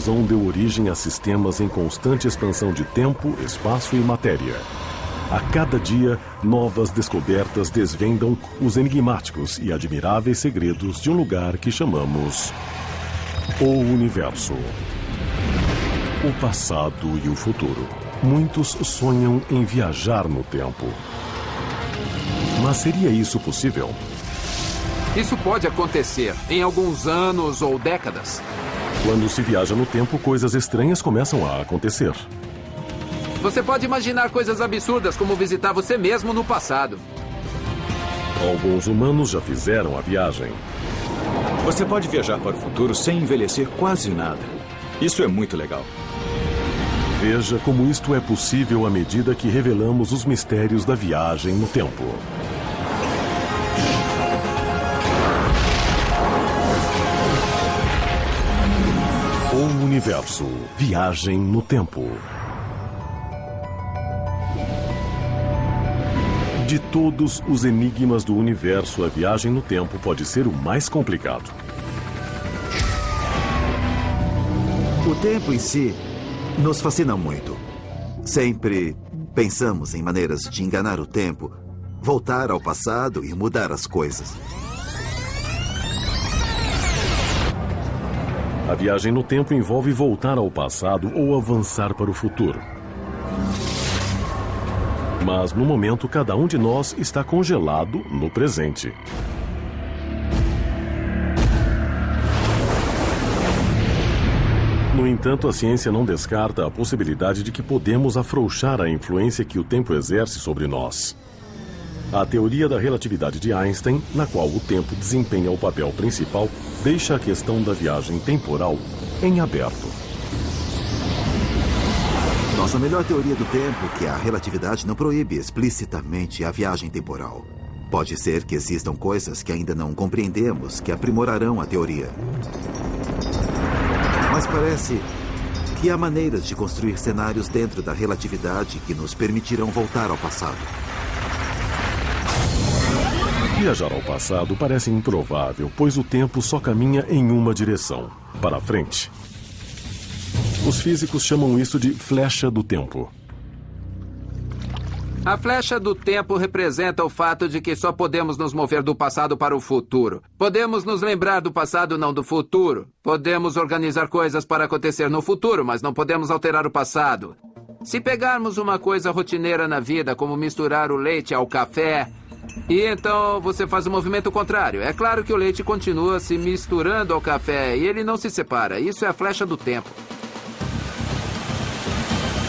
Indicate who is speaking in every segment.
Speaker 1: explosão deu origem a sistemas em constante expansão de tempo, espaço e matéria. A cada dia, novas descobertas desvendam os enigmáticos e admiráveis segredos de um lugar que chamamos o Universo. O passado e o futuro. Muitos sonham em viajar no tempo. Mas seria isso possível?
Speaker 2: Isso pode acontecer em alguns anos ou décadas.
Speaker 1: Quando se viaja no tempo, coisas estranhas começam a acontecer.
Speaker 2: Você pode imaginar coisas absurdas como visitar você mesmo no passado.
Speaker 1: Alguns humanos já fizeram a viagem.
Speaker 3: Você pode viajar para o futuro sem envelhecer quase nada. Isso é muito legal.
Speaker 1: Veja como isto é possível à medida que revelamos os mistérios da viagem no tempo. O Universo. Viagem no tempo. De todos os enigmas do universo, a viagem no tempo pode ser o mais complicado.
Speaker 4: O tempo em si nos fascina muito. Sempre pensamos em maneiras de enganar o tempo, voltar ao passado e mudar as coisas.
Speaker 1: A viagem no tempo envolve voltar ao passado ou avançar para o futuro. Mas, no momento, cada um de nós está congelado no presente. No entanto, a ciência não descarta a possibilidade de que podemos afrouxar a influência que o tempo exerce sobre nós. A teoria da relatividade de Einstein, na qual o tempo desempenha o papel principal, deixa a questão da viagem temporal em aberto.
Speaker 4: Nossa melhor teoria do tempo, que é a relatividade, não proíbe explicitamente a viagem temporal. Pode ser que existam coisas que ainda não compreendemos que aprimorarão a teoria. Mas parece que há maneiras de construir cenários dentro da relatividade que nos permitirão voltar ao passado.
Speaker 1: Viajar ao passado parece improvável, pois o tempo só caminha em uma direção, para frente. Os físicos chamam isso de flecha do tempo.
Speaker 2: A flecha do tempo representa o fato de que só podemos nos mover do passado para o futuro. Podemos nos lembrar do passado, não do futuro. Podemos organizar coisas para acontecer no futuro, mas não podemos alterar o passado. Se pegarmos uma coisa rotineira na vida, como misturar o leite ao café, e então você faz o movimento contrário. É claro que o leite continua se misturando ao café e ele não se separa. Isso é a flecha do tempo.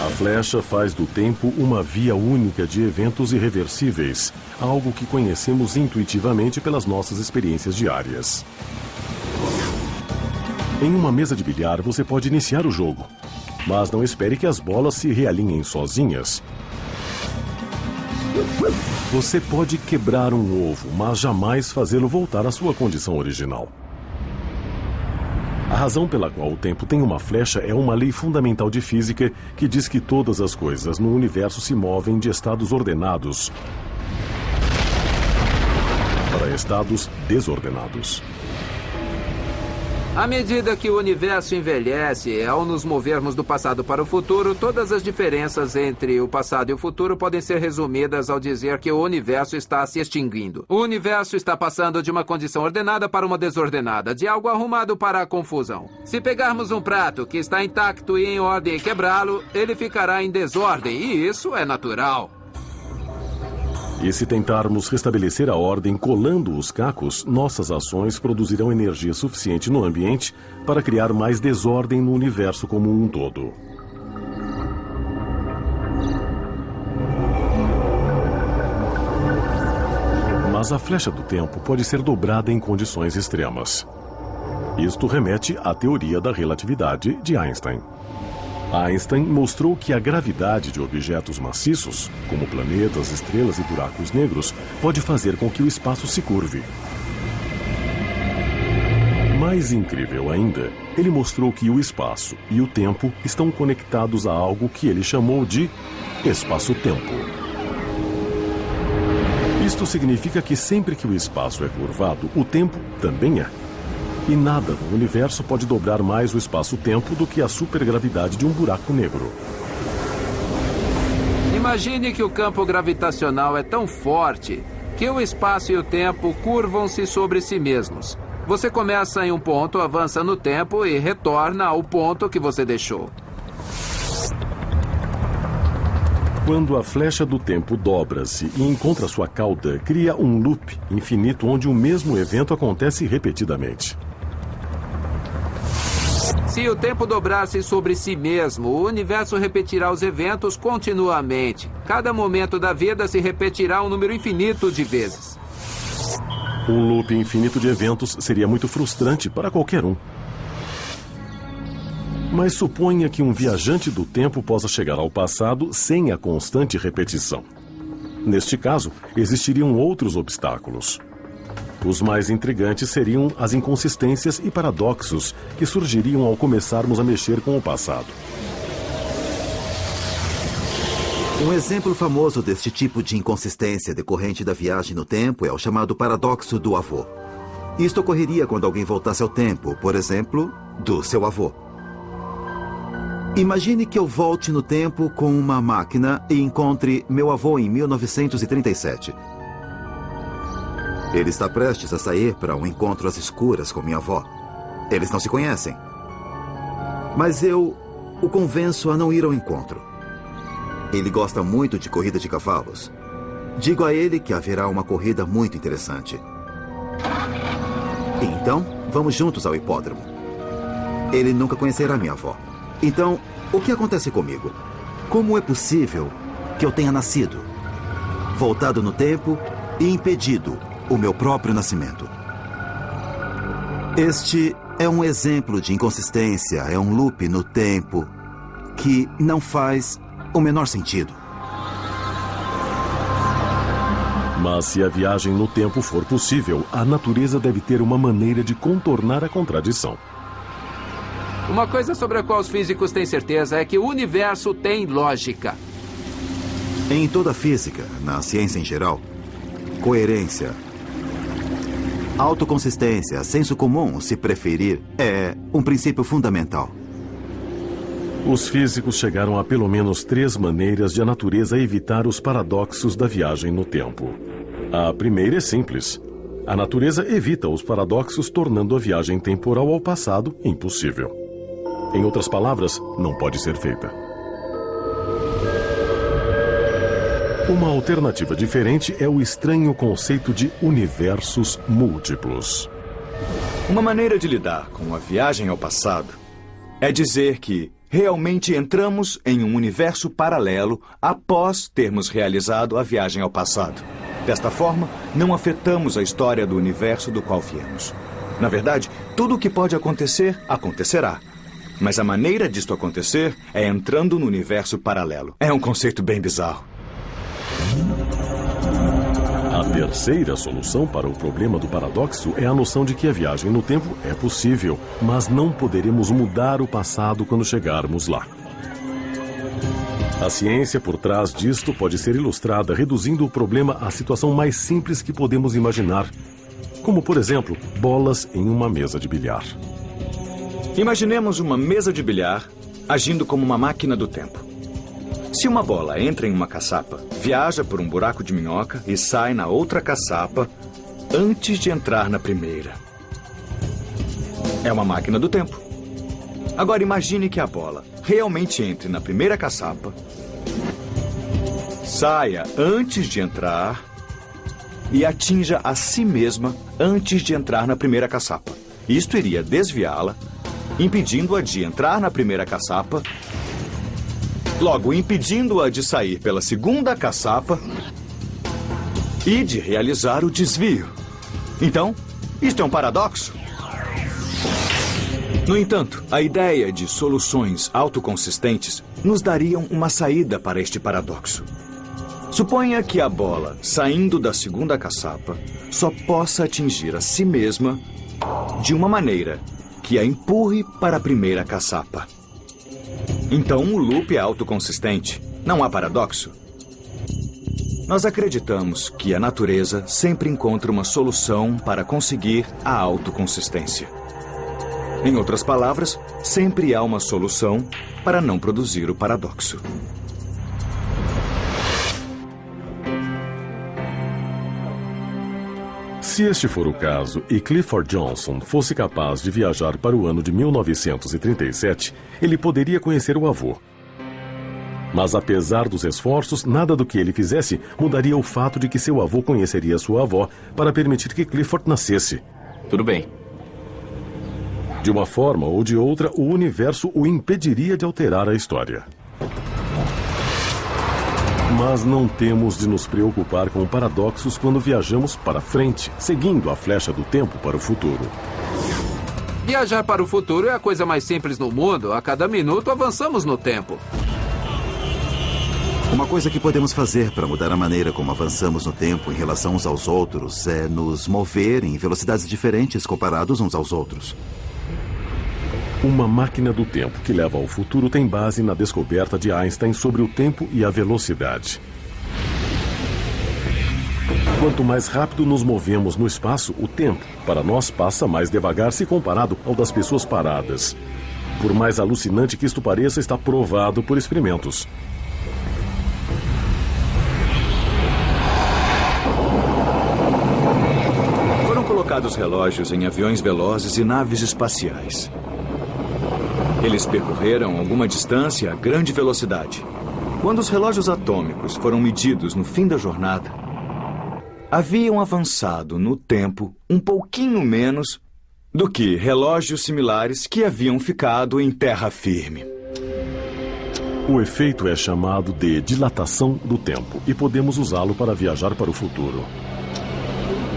Speaker 1: A flecha faz do tempo uma via única de eventos irreversíveis, algo que conhecemos intuitivamente pelas nossas experiências diárias. Em uma mesa de bilhar, você pode iniciar o jogo, mas não espere que as bolas se realinhem sozinhas. Você pode quebrar um ovo, mas jamais fazê-lo voltar à sua condição original. A razão pela qual o tempo tem uma flecha é uma lei fundamental de física que diz que todas as coisas no universo se movem de estados ordenados para estados desordenados.
Speaker 2: À medida que o universo envelhece, ao nos movermos do passado para o futuro, todas as diferenças entre o passado e o futuro podem ser resumidas ao dizer que o universo está se extinguindo. O universo está passando de uma condição ordenada para uma desordenada, de algo arrumado para a confusão. Se pegarmos um prato que está intacto e em ordem e quebrá-lo, ele ficará em desordem, e isso é natural.
Speaker 1: E se tentarmos restabelecer a ordem colando os cacos, nossas ações produzirão energia suficiente no ambiente para criar mais desordem no universo como um todo. Mas a flecha do tempo pode ser dobrada em condições extremas. Isto remete à teoria da relatividade de Einstein. Einstein mostrou que a gravidade de objetos maciços, como planetas, estrelas e buracos negros, pode fazer com que o espaço se curve. Mais incrível ainda, ele mostrou que o espaço e o tempo estão conectados a algo que ele chamou de espaço-tempo. Isto significa que sempre que o espaço é curvado, o tempo também é. E nada no universo pode dobrar mais o espaço-tempo do que a supergravidade de um buraco negro.
Speaker 2: Imagine que o campo gravitacional é tão forte que o espaço e o tempo curvam-se sobre si mesmos. Você começa em um ponto, avança no tempo e retorna ao ponto que você deixou.
Speaker 1: Quando a flecha do tempo dobra-se e encontra sua cauda, cria um loop infinito onde o mesmo evento acontece repetidamente.
Speaker 2: Se o tempo dobrar-se sobre si mesmo, o universo repetirá os eventos continuamente. Cada momento da vida se repetirá um número infinito de vezes.
Speaker 1: Um loop infinito de eventos seria muito frustrante para qualquer um. Mas suponha que um viajante do tempo possa chegar ao passado sem a constante repetição. Neste caso, existiriam outros obstáculos. Os mais intrigantes seriam as inconsistências e paradoxos que surgiriam ao começarmos a mexer com o passado.
Speaker 4: Um exemplo famoso deste tipo de inconsistência decorrente da viagem no tempo é o chamado paradoxo do avô. Isto ocorreria quando alguém voltasse ao tempo, por exemplo, do seu avô. Imagine que eu volte no tempo com uma máquina e encontre meu avô em 1937. Ele está prestes a sair para um encontro às escuras com minha avó. Eles não se conhecem. Mas eu o convenço a não ir ao encontro. Ele gosta muito de corrida de cavalos. Digo a ele que haverá uma corrida muito interessante. Então, vamos juntos ao hipódromo. Ele nunca conhecerá minha avó. Então, o que acontece comigo? Como é possível que eu tenha nascido, voltado no tempo e impedido o meu próprio nascimento? Este é um exemplo de inconsistência, é um loop no tempo que não faz o menor sentido.
Speaker 1: Mas se a viagem no tempo for possível, a natureza deve ter uma maneira de contornar a contradição.
Speaker 2: Uma coisa sobre a qual os físicos têm certeza é que o universo tem lógica.
Speaker 4: Em toda a física, na ciência em geral, coerência, autoconsistência, senso comum, se preferir, é um princípio fundamental.
Speaker 1: Os físicos chegaram a pelo menos 3 maneiras de a natureza evitar os paradoxos da viagem no tempo. A primeira é simples. A natureza evita os paradoxos, tornando a viagem temporal ao passado impossível. Em outras palavras, não pode ser feita. Uma alternativa diferente é o estranho conceito de universos múltiplos.
Speaker 3: Uma maneira de lidar com a viagem ao passado é dizer que realmente entramos em um universo paralelo após termos realizado a viagem ao passado. Desta forma, não afetamos a história do universo do qual viemos. Na verdade, tudo o que pode acontecer, acontecerá. Mas a maneira disto acontecer é entrando no universo paralelo. É um conceito bem bizarro.
Speaker 1: A terceira solução para o problema do paradoxo é a noção de que a viagem no tempo é possível, mas não poderemos mudar o passado quando chegarmos lá. A ciência por trás disto pode ser ilustrada reduzindo o problema à situação mais simples que podemos imaginar, como, por exemplo, bolas em uma mesa de bilhar.
Speaker 3: Imaginemos uma mesa de bilhar agindo como uma máquina do tempo. Se uma bola entra em uma caçapa, viaja por um buraco de minhoca e sai na outra caçapa antes de entrar na primeira. É uma máquina do tempo. Agora imagine que a bola realmente entre na primeira caçapa, saia antes de entrar e atinja a si mesma antes de entrar na primeira caçapa. Isto iria desviá-la, impedindo-a de entrar na primeira caçapa, logo impedindo-a de sair pela segunda caçapa e de realizar o desvio. Então, isto é um paradoxo. No entanto, a ideia de soluções autoconsistentes nos dariam uma saída para este paradoxo. Suponha que a bola, saindo da segunda caçapa, só possa atingir a si mesma de uma maneira que a empurre para a primeira caçapa. Então, o loop é autoconsistente. Não há paradoxo. Nós acreditamos que a natureza sempre encontra uma solução para conseguir a autoconsistência. Em outras palavras, sempre há uma solução para não produzir o paradoxo.
Speaker 1: Se este for o caso e Clifford Johnson fosse capaz de viajar para o ano de 1937, ele poderia conhecer o avô. Mas apesar dos esforços, nada do que ele fizesse mudaria o fato de que seu avô conheceria sua avó para permitir que Clifford nascesse.
Speaker 5: Tudo bem.
Speaker 1: De uma forma ou de outra, o universo o impediria de alterar a história. Mas não temos de nos preocupar com paradoxos quando viajamos para frente, seguindo a flecha do tempo para o futuro.
Speaker 2: Viajar para o futuro é a coisa mais simples no mundo. A cada minuto avançamos no tempo.
Speaker 4: Uma coisa que podemos fazer para mudar a maneira como avançamos no tempo em relação uns aos outros é nos mover em velocidades diferentes comparados uns aos outros.
Speaker 1: Uma máquina do tempo que leva ao futuro tem base na descoberta de Einstein sobre o tempo e a velocidade. Quanto mais rápido nos movemos no espaço, o tempo, para nós, passa mais devagar se comparado ao das pessoas paradas. Por mais alucinante que isto pareça, está provado por experimentos.
Speaker 3: Foram colocados relógios em aviões velozes e naves espaciais. Eles percorreram alguma distância a grande velocidade. Quando os relógios atômicos foram medidos no fim da jornada, haviam avançado no tempo um pouquinho menos do que relógios similares que haviam ficado em terra firme.
Speaker 1: O efeito é chamado de dilatação do tempo e podemos usá-lo para viajar para o futuro.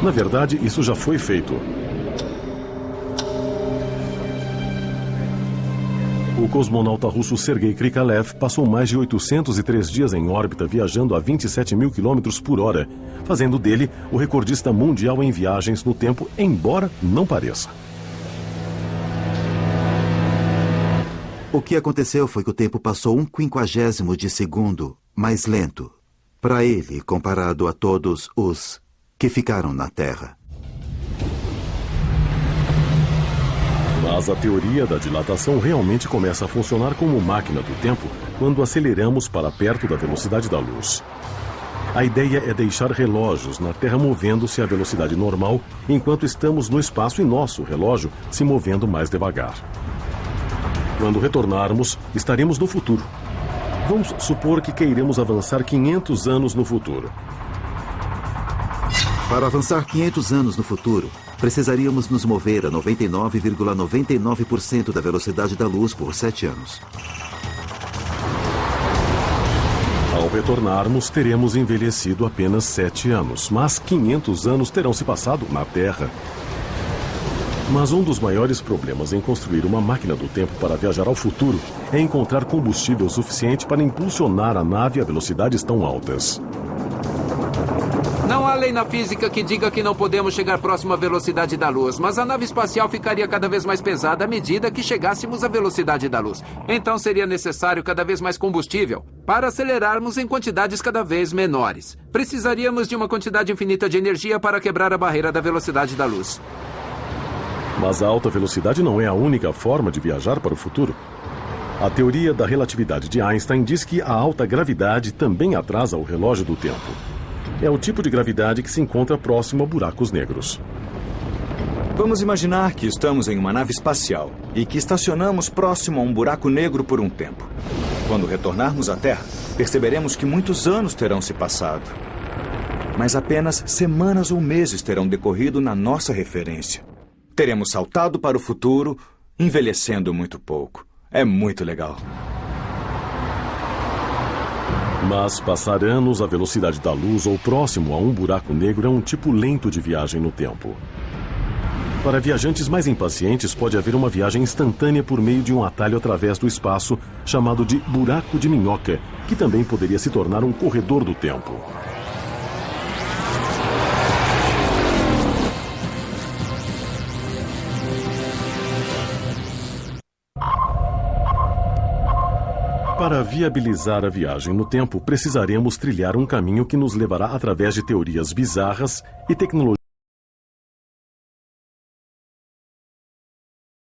Speaker 1: Na verdade, isso já foi feito. O cosmonauta russo Sergei Krikalev passou mais de 803 dias em órbita viajando a 27 mil quilômetros por hora, fazendo dele o recordista mundial em viagens no tempo, embora não pareça.
Speaker 4: O que aconteceu foi que o tempo passou 1/50 de segundo mais lento para ele comparado a todos os que ficaram na Terra.
Speaker 1: Mas a teoria da dilatação realmente começa a funcionar como máquina do tempo quando aceleramos para perto da velocidade da luz. A ideia é deixar relógios na Terra movendo-se à velocidade normal, enquanto estamos no espaço e nosso relógio se movendo mais devagar. Quando retornarmos, estaremos no futuro. Vamos supor que queiramos avançar 500 anos no futuro.
Speaker 4: Para avançar 500 anos no futuro, precisaríamos nos mover a 99,99% da velocidade da luz por 7 anos.
Speaker 1: Ao retornarmos, teremos envelhecido apenas 7 anos, mas 500 anos terão se passado na Terra. Mas um dos maiores problemas em construir uma máquina do tempo para viajar ao futuro é encontrar combustível suficiente para impulsionar a nave a velocidades tão altas.
Speaker 2: Não há lei na física que diga que não podemos chegar próximo à velocidade da luz, mas a nave espacial ficaria cada vez mais pesada à medida que chegássemos à velocidade da luz. Então seria necessário cada vez mais combustível para acelerarmos em quantidades cada vez menores. Precisaríamos de uma quantidade infinita de energia para quebrar a barreira da velocidade da luz.
Speaker 1: Mas a alta velocidade não é a única forma de viajar para o futuro. A teoria da relatividade de Einstein diz que a alta gravidade também atrasa o relógio do tempo. É o tipo de gravidade que se encontra próximo a buracos negros.
Speaker 3: Vamos imaginar que estamos em uma nave espacial e que estacionamos próximo a um buraco negro por um tempo. Quando retornarmos à Terra, perceberemos que muitos anos terão se passado. Mas apenas semanas ou meses terão decorrido na nossa referência. Teremos saltado para o futuro, envelhecendo muito pouco. É muito legal.
Speaker 1: Mas passar anos à velocidade da luz ou próximo a um buraco negro é um tipo lento de viagem no tempo. Para viajantes mais impacientes, pode haver uma viagem instantânea por meio de um atalho através do espaço, chamado de buraco de minhoca, que também poderia se tornar um corredor do tempo. Para viabilizar a viagem no tempo, precisaremos trilhar um caminho que nos levará através de teorias bizarras e tecnologias